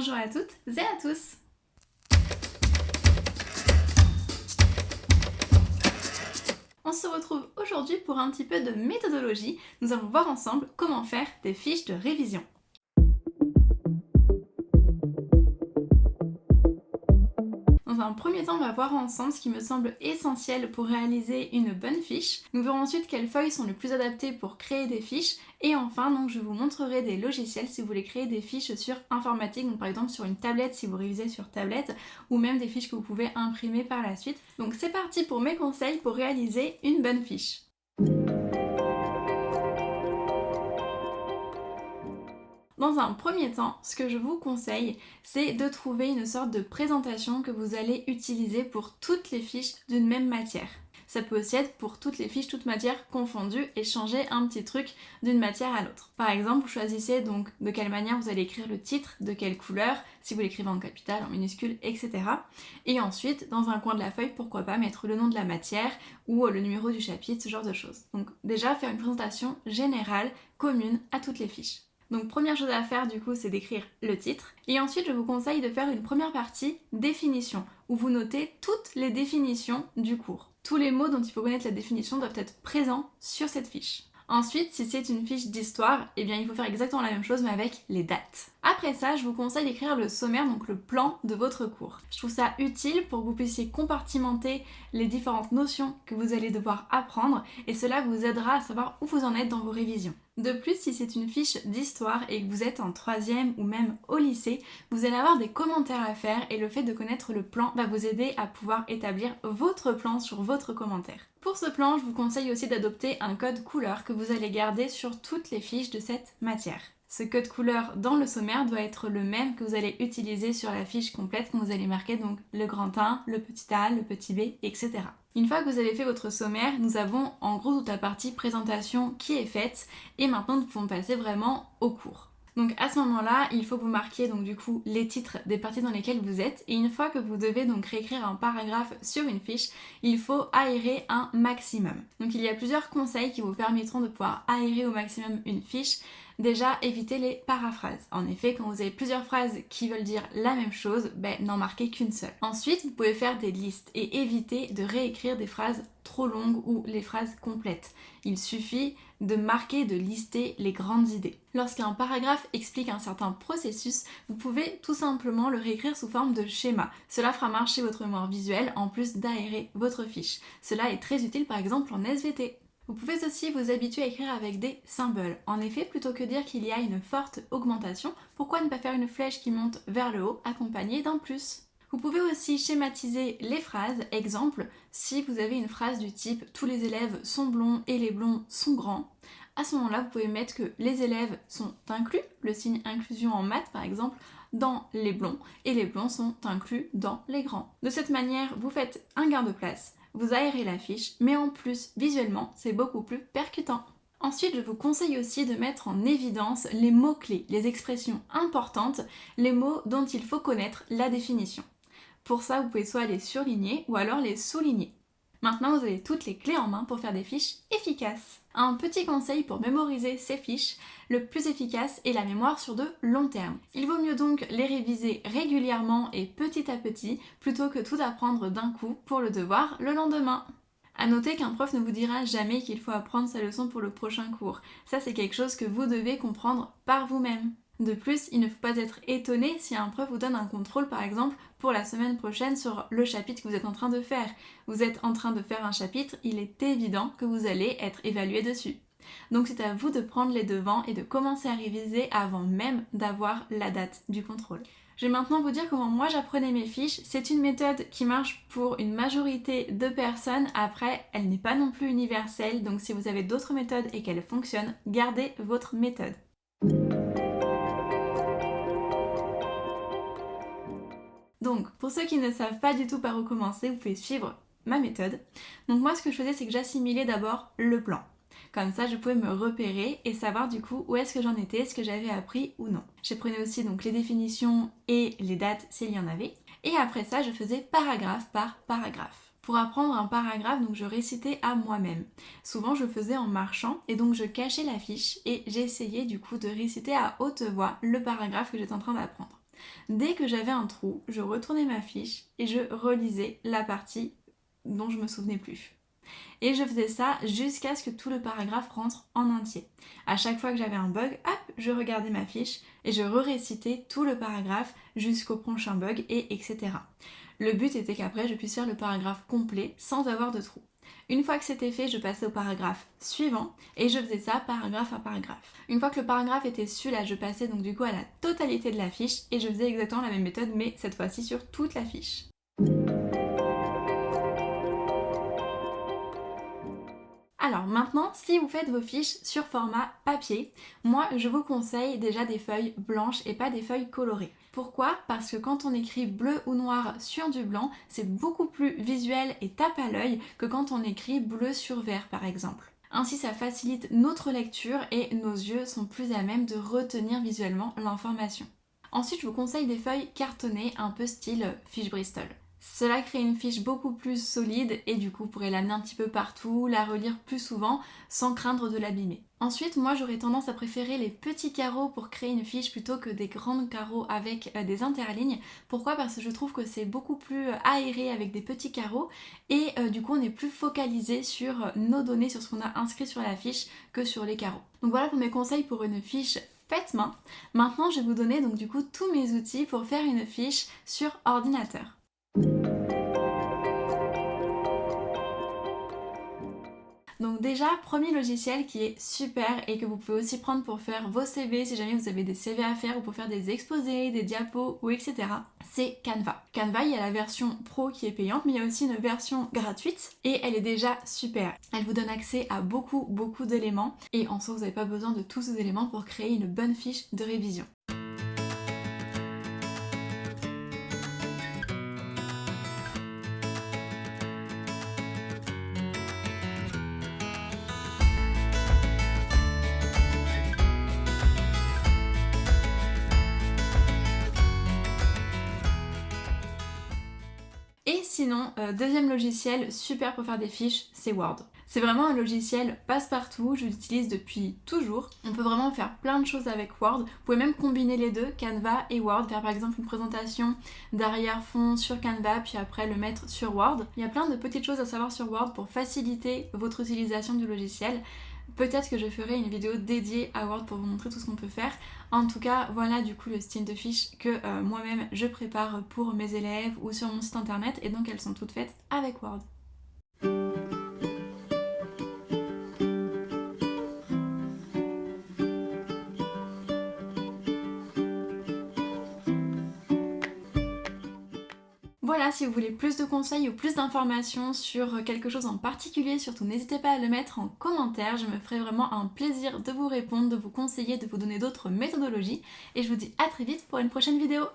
Bonjour à toutes et à tous. On se retrouve aujourd'hui pour un petit peu de méthodologie. Nous allons voir ensemble comment faire des fiches de révision. Dans un premier temps, on va voir ensemble ce qui me semble essentiel pour réaliser une bonne fiche. Nous verrons ensuite quelles feuilles sont les plus adaptées pour créer des fiches. Et enfin, donc, je vous montrerai des logiciels si vous voulez créer des fiches sur informatique, donc par exemple sur une tablette si vous révisez sur tablette, ou même des fiches que vous pouvez imprimer par la suite. Donc c'est parti pour mes conseils pour réaliser une bonne fiche. Dans un premier temps, ce que je vous conseille, c'est de trouver une sorte de présentation que vous allez utiliser pour toutes les fiches d'une même matière. Ça peut aussi être pour toutes les fiches, toutes matières confondues et changer un petit truc d'une matière à l'autre. Par exemple, vous choisissez donc de quelle manière vous allez écrire le titre, de quelle couleur, si vous l'écrivez en capital, en minuscule, etc. Et ensuite, dans un coin de la feuille, pourquoi pas mettre le nom de la matière ou le numéro du chapitre, ce genre de choses. Donc déjà, faire une présentation générale, commune à toutes les fiches. Donc première chose à faire du coup c'est d'écrire le titre et ensuite je vous conseille de faire une première partie définition où vous notez toutes les définitions du cours. Tous les mots dont il faut connaître la définition doivent être présents sur cette fiche. Ensuite, si c'est une fiche d'histoire, eh bien il faut faire exactement la même chose mais avec les dates. Après ça, je vous conseille d'écrire le sommaire, donc le plan de votre cours. Je trouve ça utile pour que vous puissiez compartimenter les différentes notions que vous allez devoir apprendre et cela vous aidera à savoir où vous en êtes dans vos révisions. De plus, si c'est une fiche d'histoire et que vous êtes en 3e ou même au lycée, vous allez avoir des commentaires à faire et le fait de connaître le plan va vous aider à pouvoir établir votre plan sur votre commentaire. Pour ce plan, je vous conseille aussi d'adopter un code couleur que vous allez garder sur toutes les fiches de cette matière. Ce code couleur dans le sommaire doit être le même que vous allez utiliser sur la fiche complète quand vous allez marquer donc le grand 1, le petit a, le petit b, etc. Une fois que vous avez fait votre sommaire, nous avons en gros toute la partie présentation qui est faite et maintenant nous pouvons passer vraiment au cours. Donc à ce moment-là, il faut que vous marquiez donc du coup les titres des parties dans lesquelles vous êtes et une fois que vous devez donc réécrire un paragraphe sur une fiche, il faut aérer un maximum. Donc il y a plusieurs conseils qui vous permettront de pouvoir aérer au maximum une fiche. Déjà, évitez les paraphrases. En effet, quand vous avez plusieurs phrases qui veulent dire la même chose, n'en marquez qu'une seule. Ensuite, vous pouvez faire des listes et éviter de réécrire des phrases trop longues ou les phrases complètes. Il suffit de marquer, de lister les grandes idées. Lorsqu'un paragraphe explique un certain processus, vous pouvez tout simplement le réécrire sous forme de schéma. Cela fera marcher votre mémoire visuelle en plus d'aérer votre fiche. Cela est très utile par exemple en SVT. Vous pouvez aussi vous habituer à écrire avec des symboles. En effet, plutôt que dire qu'il y a une forte augmentation, pourquoi ne pas faire une flèche qui monte vers le haut accompagnée d'un plus ? Vous pouvez aussi schématiser les phrases. Exemple, si vous avez une phrase du type « tous les élèves sont blonds et les blonds sont grands », à ce moment-là, vous pouvez mettre que les élèves sont inclus, le signe inclusion en maths par exemple, dans les blonds, et les blonds sont inclus dans les grands. De cette manière, vous faites un gain de place, vous aérez la fiche, mais en plus, visuellement, c'est beaucoup plus percutant. Ensuite, je vous conseille aussi de mettre en évidence les mots-clés, les expressions importantes, les mots dont il faut connaître la définition. Pour ça, vous pouvez soit les surligner ou alors les souligner. Maintenant, vous avez toutes les clés en main pour faire des fiches efficaces. Un petit conseil pour mémoriser ces fiches, le plus efficace est la mémoire sur de long terme. Il vaut mieux donc les réviser régulièrement et petit à petit plutôt que tout apprendre d'un coup pour le devoir le lendemain. A noter qu'un prof ne vous dira jamais qu'il faut apprendre sa leçon pour le prochain cours. Ça, c'est quelque chose que vous devez comprendre par vous-même. De plus, il ne faut pas être étonné si un prof vous donne un contrôle par exemple pour la semaine prochaine sur le chapitre que vous êtes en train de faire. Vous êtes en train de faire un chapitre, il est évident que vous allez être évalué dessus. Donc c'est à vous de prendre les devants et de commencer à réviser avant même d'avoir la date du contrôle. Je vais maintenant vous dire comment moi j'apprenais mes fiches. C'est une méthode qui marche pour une majorité de personnes. Après, elle n'est pas non plus universelle, donc si vous avez d'autres méthodes et qu'elles fonctionnent, gardez votre méthode. Donc, pour ceux qui ne savent pas du tout par où commencer, vous pouvez suivre ma méthode. Donc moi, ce que je faisais, c'est que j'assimilais d'abord le plan. Comme ça, je pouvais me repérer et savoir du coup où est-ce que j'en étais, ce que j'avais appris ou non. Je prenais aussi donc les définitions et les dates s'il y en avait. Et après ça, je faisais paragraphe par paragraphe. Pour apprendre un paragraphe, donc je récitais à moi-même. Souvent, je faisais en marchant et donc je cachais la fiche et j'essayais du coup de réciter à haute voix le paragraphe que j'étais en train d'apprendre. Dès que j'avais un trou, je retournais ma fiche et je relisais la partie dont je me souvenais plus. Et je faisais ça jusqu'à ce que tout le paragraphe rentre en entier. À chaque fois que j'avais un bug, hop, je regardais ma fiche et je récitais tout le paragraphe jusqu'au prochain bug et etc. Le but était qu'après je puisse faire le paragraphe complet sans avoir de trou. Une fois que c'était fait, je passais au paragraphe suivant et je faisais ça paragraphe à paragraphe. Une fois que le paragraphe était su, là je passais donc du coup à la totalité de la fiche et je faisais exactement la même méthode mais cette fois-ci sur toute la fiche. Alors maintenant, si vous faites vos fiches sur format papier, moi je vous conseille déjà des feuilles blanches et pas des feuilles colorées. Pourquoi? Parce que quand on écrit bleu ou noir sur du blanc, c'est beaucoup plus visuel et tape à l'œil que quand on écrit bleu sur vert par exemple. Ainsi ça facilite notre lecture et nos yeux sont plus à même de retenir visuellement l'information. Ensuite je vous conseille des feuilles cartonnées un peu style fiche Bristol. Cela crée une fiche beaucoup plus solide et du coup vous pourrez l'amener un petit peu partout, la relire plus souvent sans craindre de l'abîmer. Ensuite moi j'aurais tendance à préférer les petits carreaux pour créer une fiche plutôt que des grands carreaux avec des interlignes. Pourquoi? Parce que je trouve que c'est beaucoup plus aéré avec des petits carreaux et du coup on est plus focalisé sur nos données, sur ce qu'on a inscrit sur la fiche que sur les carreaux. Donc voilà pour mes conseils pour une fiche faite main. Maintenant je vais vous donner donc du coup tous mes outils pour faire une fiche sur ordinateur. Donc déjà, premier logiciel qui est super et que vous pouvez aussi prendre pour faire vos CV si jamais vous avez des CV à faire ou pour faire des exposés, des diapos ou etc. c'est Canva. Canva, il y a la version pro qui est payante mais il y a aussi une version gratuite et elle est déjà super. Elle vous donne accès à beaucoup d'éléments et en soi vous n'avez pas besoin de tous ces éléments pour créer une bonne fiche de révision. Et sinon, deuxième logiciel super pour faire des fiches, c'est Word. C'est vraiment un logiciel passe-partout, je l'utilise depuis toujours. On peut vraiment faire plein de choses avec Word. Vous pouvez même combiner les deux, Canva et Word, faire par exemple une présentation d'arrière-fond sur Canva, puis après le mettre sur Word. Il y a plein de petites choses à savoir sur Word pour faciliter votre utilisation du logiciel. Peut-être que je ferai une vidéo dédiée à Word pour vous montrer tout ce qu'on peut faire. En tout cas, voilà du coup le style de fiche que moi-même je prépare pour mes élèves ou sur mon site internet et donc elles sont toutes faites avec Word. Voilà, si vous voulez plus de conseils ou plus d'informations sur quelque chose en particulier, surtout n'hésitez pas à le mettre en commentaire, je me ferai vraiment un plaisir de vous répondre, de vous conseiller, de vous donner d'autres méthodologies et je vous dis à très vite pour une prochaine vidéo.